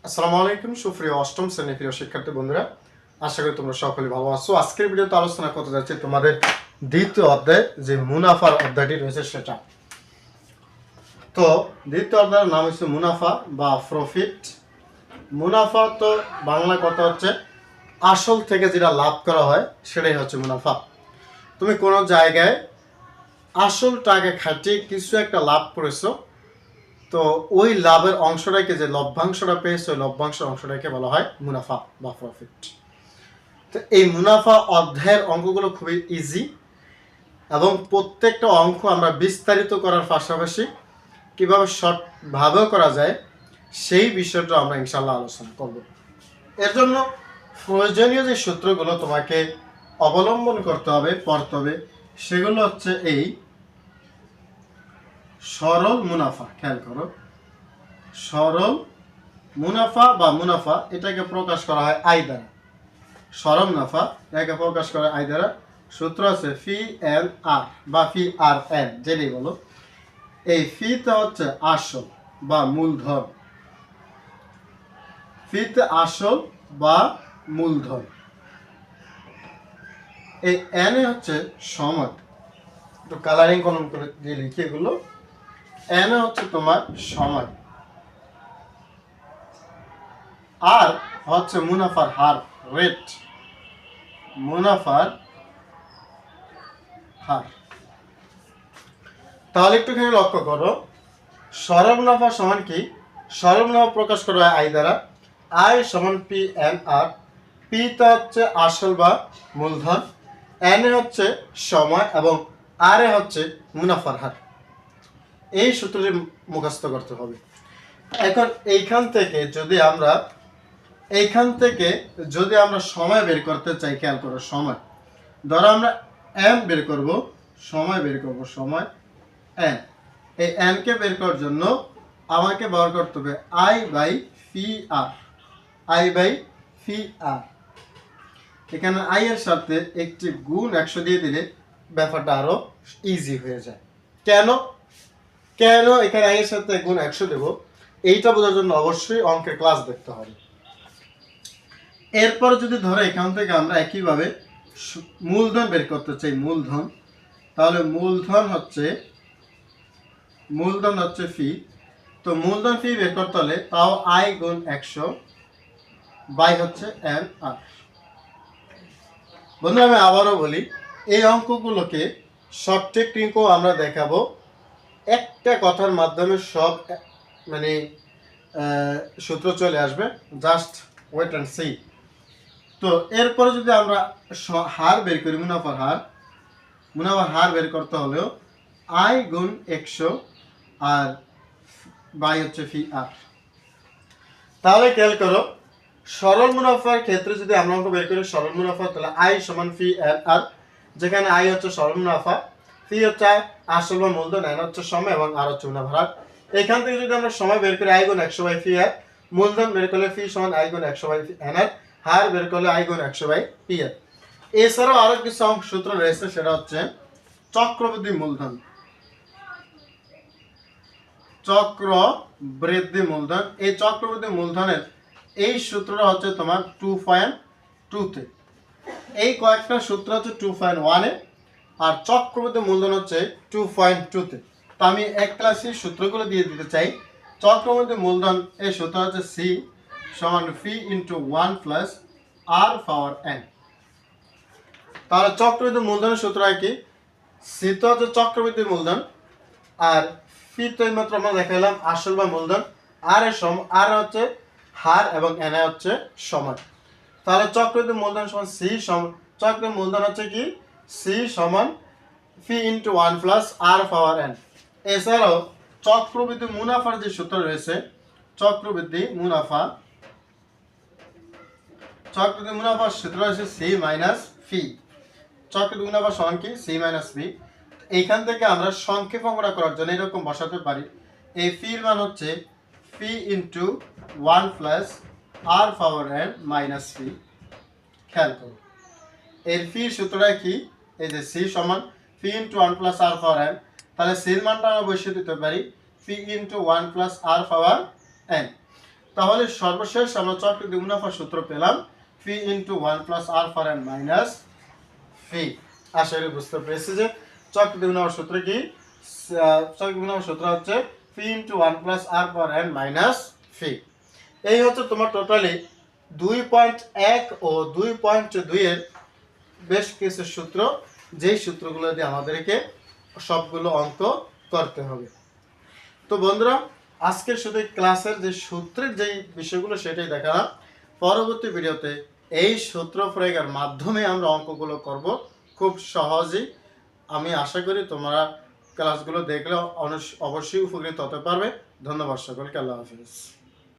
আসসালামু আলাইকুম সুপ্রিয় অষ্টম শ্রেণীর প্রিয় শিক্ষার্থী বন্ধুরা, আশা করি তোমরা সকলে ভালো আছো। আজকের ভিডিওতে আলোচনা করতে যাচ্ছি তোমাদের দ্বিতীয় অধ্যায় যে মুনাফার অধ্যায়টি রয়েছে সেটা। তো দ্বিতীয় অধ্যায়ের নাম হচ্ছে মুনাফা বা প্রফিট। মুনাফা তো বাংলা কথা হচ্ছে আসল থেকে যেটা লাভ করা হয় সেটাই হচ্ছে মুনাফা। তুমি কোনো জায়গায় আসল টাকা খাটিয়ে কিছু একটা লাভ করেছো, তো ওই লাভের অংশটাকে যে লভ্যাংশটা পেয়েছে ওই লভ্যাংশের অংশটাকে বলা হয় মুনাফা বা প্রফিট। তো এই মুনাফা অধ্যায়ের অঙ্কগুলো খুবই ইজি এবং প্রত্যেকটা অঙ্ক আমরা বিস্তারিত করার পাশাপাশি কীভাবে শর্টভাবেও করা যায় সেই বিষয়টা আমরা ইনশাল্লাহ আলোচনা করব। এর জন্য প্রয়োজনীয় যে সূত্রগুলো তোমাকে অবলম্বন করতে হবে, পড়তে হবে, সেগুলো হচ্ছে এই সরল মুনাফা। খেয়াল করো, সরল মুনাফা বা মুনাফা এটাকে প্রকাশ করা হয় আয় দ্বারা। সরল মুনাফা এটাকে প্রকাশ করা আয় দ্বারা। সূত্র আছে ফি এন আর বা ফি আর এন, যেটাই বলো। এই ফিতে হচ্ছে আসল বা মূলধন, ফিতে আসল বা মূলধন। এই এন এ হচ্ছে সময়, একটু কালারিং কলম করে দিয়ে লিখি এগুলো। এন এ হচ্ছে তোমার সময়, আর হচ্ছে মুনাফার হার, রেট, মুনাফার হার। তাহলে একটুখানি লক্ষ্য করো, সরল মুনাফা সমান কি? সরল মুনাফা প্রকাশ করা হয় আয় দ্বারা। আয় সমান পি এন আর। পি তে হচ্ছে আসল বা মূলধন, এন এ হচ্ছে সময় এবং আর এ হচ্ছে মুনাফার হার। এই সূত্রটি মুখস্থ করতে হবে। এখন এইখান থেকে যদি আমরা সময় বের করতে চাই, খেয়াল করো সময়, ধরো আমরা এম বের করব, সময় বের করব, সময় এন। এই এন কে বের করার জন্য আমাকে বার করতে হবে I by P R, I by P R. এখানে আই এর সাথে একটি গুণ 100 দিয়ে দিলে ব্যাপারটা আরো ইজি হয়ে যায়। কেন কেন এখানে আই এর সাথে গুণ 100 দেব, এইটা বোঝার জন্য অবশ্যই অঙ্কের ক্লাস দেখতে হবে। এরপর যদি ধরো এখান থেকে আমরা একইভাবে মূলধন বের করতে চাই, মূলধন, তাহলে মূলধন হচ্ছে ফি। তো মূলধন ফি বের করতে হলে তাও আই গুণ 100 বাই হচ্ছে এন আর। বন্ধু আমি আবারও বলি, এই অঙ্কগুলোকে শর্ট টেকনিকও আমরা দেখাবো। একটা কথার মাধ্যমে সব সূত্র চলে আসবে, জাস্ট ওয়েট অ্যান্ড সি। তো এরপরে যদি আমরা হার বের করি, মুনাফার হার বের করতে হলেও আই গুণ 100 আর বাই হচ্ছে ফি আর। তাহলে খেয়াল করো, সরল মুনাফার ক্ষেত্রে যদি আমরা অঙ্ক বের করি সরল মুনাফা, তাহলে আই সমান ফি এন আর, যেখানে আই হচ্ছে সরল মুনাফা, ফি হচ্ছে আসল বা মূলধন, এন হচ্ছে সময় এবং আর হচ্ছে মুনাফার হার। এখান থেকে যদি আমরা সময় বের করি আই গুণ 100 বাই ফি আর, মূলধন বের করলে ফি সমান আই গুণ 100 বাই এন আর, হার বের করলে আই গুণ 100 বাই পি আর। এছাড়াও আরো কিছু সূত্র রয়েছে, সেটা হচ্ছে চক্রবৃদ্ধি মূলধন, চক্রবৃদ্ধি মূলধন। এই চক্রবৃদ্ধি মূলধনের এই সূত্রটা হচ্ছে তোমার 2.2 তে, এই কয়েকটা সূত্র হচ্ছে 2.1 এ, আর চক্রবৃদ্ধি মূলধন হচ্ছে 2.2 তে। তো আমি এক ক্লাসে সূত্রগুলো দিয়ে দিতে চাই। চক্রবৃদ্ধি মূলধন এই সূত্র হচ্ছে সি সমান P into 1 plus R power N. তাহলে চক্রবৃদ্ধি মূলধনের সূত্র কি? সি তো হচ্ছে চক্রবৃদ্ধি মূলধন, আর ফি তো এইমাত্র আমরা দেখাইলাম আসল বা মূলধন, আর হচ্ছে হার এবং এন হচ্ছে সময়। তাহলে চক্রবৃদ্ধি মূলধন সমান সি চক্রবৃদ্ধি মূলধন হচ্ছে কি? সি সমান P into 1 plus R power N. এছাড়াও চক্রবৃদ্ধি মুনাফার যে সূত্র রয়েছে, চক্রবৃদ্ধি মুনাফার সূত্র হচ্ছে সি মাইনাস ফি। চক্রবৃদ্ধি মুনাফা সমান কি? সি মাইনাস ফি। এইখান থেকে আমরা সংক্ষেপ অঙ্কটা করার জন্য এরকম বসাতে পারি, এই ফির মান হচ্ছে P into 1 plus R power N minus ফি। খেয়াল করো এর ফির সূত্রটা কি? এই যে সি সমান P into 1 plus R power N, তাহলে সির মানটা আমরা বসিয়ে দিতে পারি P into 1 plus R power N. তাহলে সর্বশেষ আমরা চক্রবৃদ্ধি মুনাফার সূত্র পেলাম P into 1 plus R for N minus P. আশা করি বুঝতে পেরেছি যে চক্রবৃদ্ধি মুনাফার সূত্র কি। চক্রবৃদ্ধি মুনাফার সূত্র হচ্ছে P into 1 plus R for N minus P. এই হচ্ছে তোমার টোটালি 2.1 ও 2.2 এর বেশ কিছু সূত্র, যেই সূত্রগুলো দিয়ে আমাদেরকে সবগুলো অঙ্ক করতে হবে। তো বন্ধুরা, আজকের শুধু ক্লাসের যে সূত্রের যেই বিষয়গুলো সেটাই দেখালাম। পরবর্তী ভিডিওতে এই সূত্র প্রয়োগের মাধ্যমে আমরা অঙ্কগুলো করব খুব সহজেই। আমি আশা করি তোমরা ক্লাসগুলো দেখলে অবশ্যই উপকৃত হতে পারবে। ধন্যবাদ সকলকে, আল্লাহ হাফিজ।